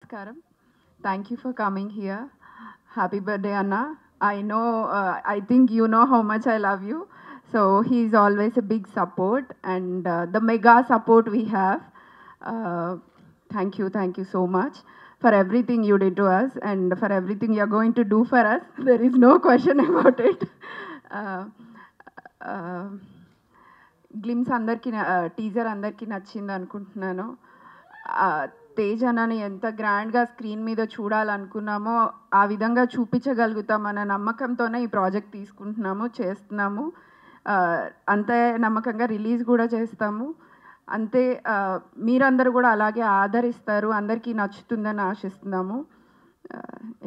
Namaskaram. Thank you for coming here. Happy birthday, Anna. I know, I think you know how much I love you. So he's always a big support and the mega support we have. Uh, thank you so much for everything you did to us and for everything you're going to do for us. There is no question about it. Uh, uh, glimpse అందరికీ teaser అందరికీ నచ్చింది అనుకుంటున్నాను. తేజ్ అన్నని ఎంత గ్రాండ్గా screen మీద చూడాలనుకున్నామో ఆ విధంగా చూపించగలుగుతామన్న నమ్మకంతోనే ఈ ప్రాజెక్ట్ తీసుకుంటున్నాము, చేస్తున్నాము. అంతే నమ్మకంగా రిలీజ్ కూడా చేస్తాము. అంతే మీరందరూ కూడా అలాగే ఆదరిస్తారు, అందరికీ నచ్చుతుందని ఆశిస్తున్నాము.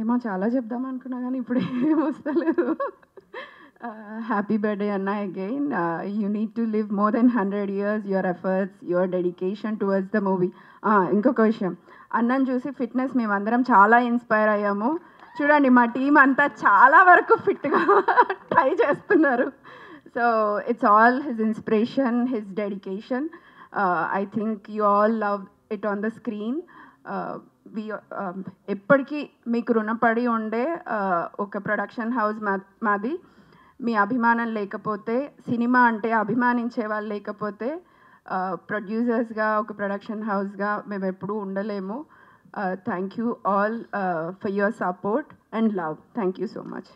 ఏమో చాలా చెప్దాం అనుకున్నా కానీ ఇప్పుడు ఏం వస్తలేదు. Happy birthday, Anna, again. You need to live more than 100 years, your efforts, your dedication towards the movie. ఇంకొక విషయం, అన్నని చూసి ఫిట్నెస్ మేమందరం చాలా ఇన్స్పైర్ అయ్యాము. చూడండి మా టీం అంతా చాలా వరకు ఫిట్గా ట్రై చేస్తున్నారు. So it's all his inspiration, his dedication. I think you all love it on the screen. ఎప్పటికీ మీకు రుణపడి ఉండే ఒక ప్రొడక్షన్ హౌస్ మాది. మీ అభిమానం లేకపోతే, సినిమా అంటే అభిమానించే వాళ్ళు లేకపోతే ప్రొడ్యూసర్స్గా, ఒక ప్రొడక్షన్ హౌస్గా మేము ఎప్పుడూ ఉండలేము. Thank you all for your support and love. Thank you so much.